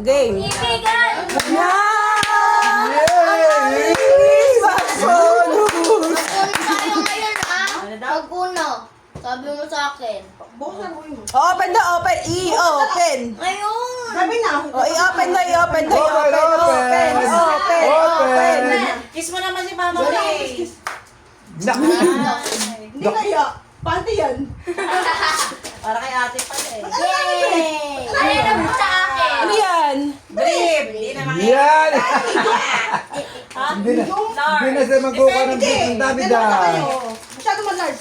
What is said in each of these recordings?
Game. Ibigan! Yan! Yay! Masunod! Tayo ngayon ha? Pag-uno. Sabi mo sa akin. Buksan mo yun. Open na, open. I-open. Ngayon! Sabi na. O, i-open na, i-open na, Open, i-open. open. Open, open. Kiss mo naman si Mama Ray. Hindi kaya. Panty yan. Para kay ate pa eh. Yay! Ano na po sa akin? Ano yan? Brave! Hindi naman Yan! Ha? Hindi na siya magkuha ng beef ng David Masyado mag-large.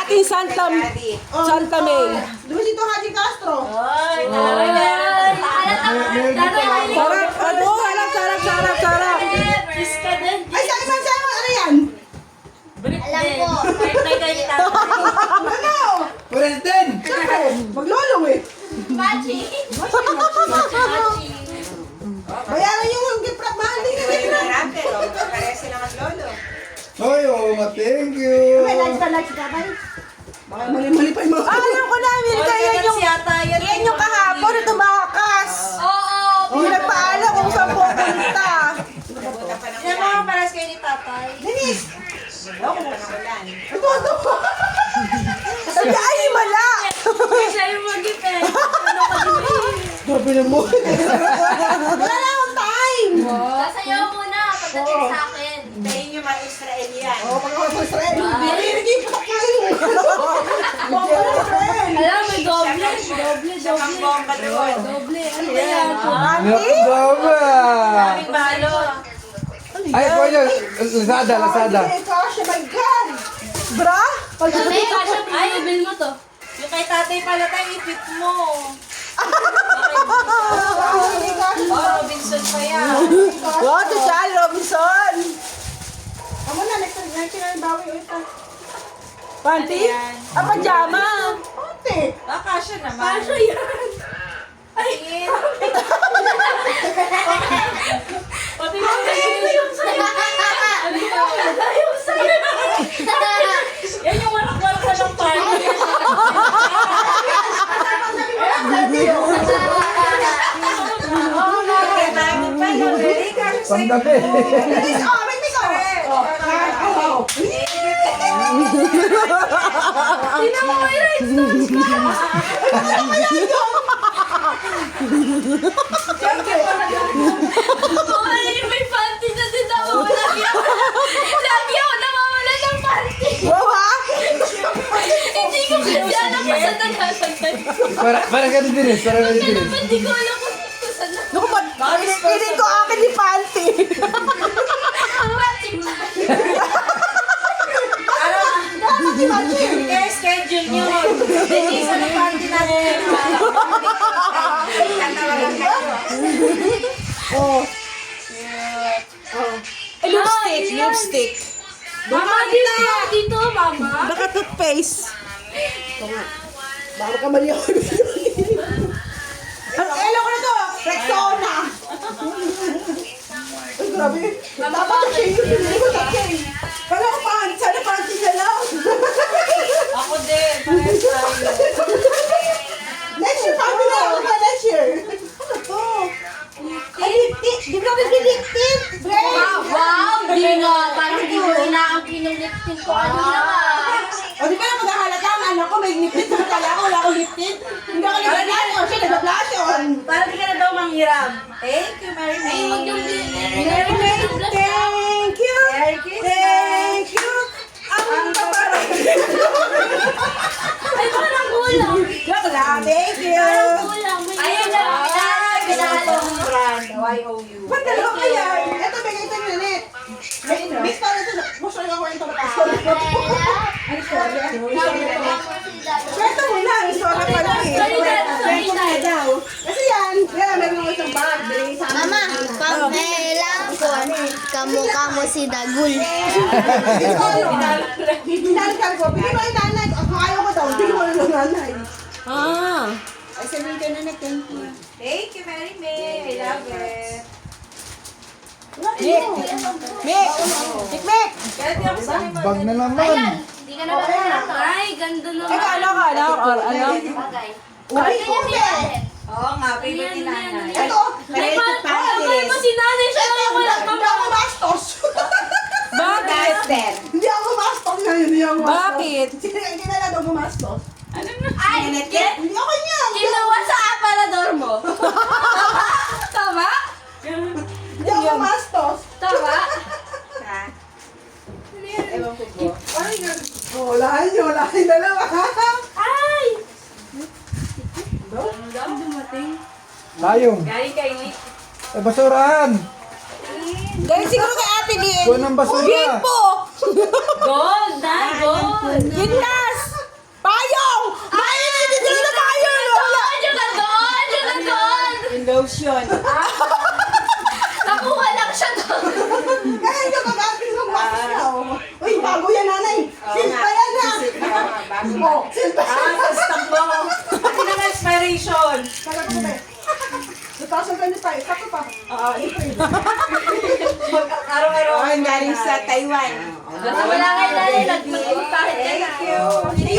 Ating Santa May. Luisito Haji Castro. Ay, Sarap, sarap. Kiss ka din. Ay, Simon, ano yan? Alam ko. Birthday kayo ni Tata. Ano? President! Maglolong eh. Machi. Bayaran yung gift wrap. Mahal din yung gift wrap. Kaya sila maglolo. Oy, oh, thank you! May large ka ba? Baka mali-mali pa yung mga... Alam ko namin kayo yung... Yan yung kahapon na tumakas. Oo. Hindi nagpaalam kung saan pupunta. Yan mga paras kayo ni Tatay. Denise! Ito. Sabi, ay, himala! Siya yung mag-ipin. Grabe na mo. Wala na akong time! Sasayaw muna pagdating sa akin. Tayo nyo mga Israelian. Oo, pag ako sa Israel. Marinig yung pakain. Israel. Alam, may doble. Siya pang bomba doon. Doble. Ano ba yan? Nakagama! Daming balo. Ay, kuha nyo! Lazada. Ay, gosh, oh my God! Bra? Sabi, kasha, pinagbil mo to. Yung kay tatay pala tayo, ipit mo. Oh, Robinson pa yan. Wow, to Charlie Robinson. Amo na, next na yung bawi ulit. Panty? Ano yan? Ah, pajama. Ate! Kasha naman. Kasha yan. Tingin. Pati yung sa'yo. Ano yung sa'yo? Yan yung warak-warak na ng party. Pandabi! Denise, oh, make me go! Oh, Tingnan mo may rhinestones ka. Uy, may panty na din ako. Lagi ako namawala ng panty. Wow, ha? Hindi ko kasi alam kung saan nagkasagtay. Parang ganun din eh, parang ganun din eh. Hindi ko alam kung saan na. Naku, piling ko akin ni Panty. Kaya schedule nyo. Denise, ano party natin? Oh. Lipstick. Mama, dito, mama. Naka-toothpaste. baka kamali ako. Hello ko na to! Rexona! Ay, grabe. Dapat ang shade yung pinili ko sa akin. Kala ko panty, sana panty na lang. Ako din. Parehas tayo. Next year, panty na lang. Next year. Ano to? Ay, lip tint. Di ba may lip tint? Wow, di nga. Parang di mo inaangkin yung lip tint ko. Ano naman? O, di ba na maghahalata ang anak ko, may lip tint. Sabi ko, wala akong lip tint. Hindi ako nag-blush. O, siya nag-blush on. Para di ka na daw manghiram. Thank you, Mary May. Ay, huwag yung Mary May, thank you. Merry Christmas. Thank you. Ang paparang. Ay, parang kulang. Joke lang, thank you. Parang kulang. Ayun na. Pinalo ng brand. YOU. Ba't dalawa kaya? Ito, bigay ito ni Nanette. May story ito. Gusto niyo ako yung story. Ay, sorry. Kwento mo na. Ang story pa lang eh. Kwento mo na daw. Kasi yan, meron ako isang bag. Binigay sa amin. Mama, pamela ko. Kamukha mo si Dagul. Binalikan ko. Bigay mo kay nanay. Kung ayaw ko daw, bigay mo ng nanay. Ah. Ay, sabihin ka na thank you. Thank you, Mary May. I love it. Mick! Mick! Kaya di ako sanay mo. Bag na naman! Ayan, hindi ka na ba Ay, ganda naman. Eka, ano? Bagay. Uy, Yan, kumbe! yan. Oo nga, favorite ni nanay. Ito, ang Bakit? Hindi na daw gumastos. Ay, Hindi ako niyan. kinuha sa aparador mo. Tama? Hindi ako gumastos. Tama? Ewan ko po. Wala yun dalawa. Ay! Tayong. Galing kay Nick. Eh, basurahan. Galing siguro kay Ate Lien. Kuha ng basura. Bimpo! Gold na, gold! Gintas! Payong! Ay, hindi sila na payong! Wala! Yung na doon! Yung na doon! Yung lotion. Nakuha lang siya doon. Kaya hindi ko gagawin ng bakas na. Uy, bago yan nanay. Silpa yan na. Oh, silpa yan. Sa stock mo. Ate naman expiration. Kala ko ba? 2025. Saka pa. Araw-araw ang galing sa Taiwan. Basta wala kayo na nagpagpuntahin ka na. Hindi,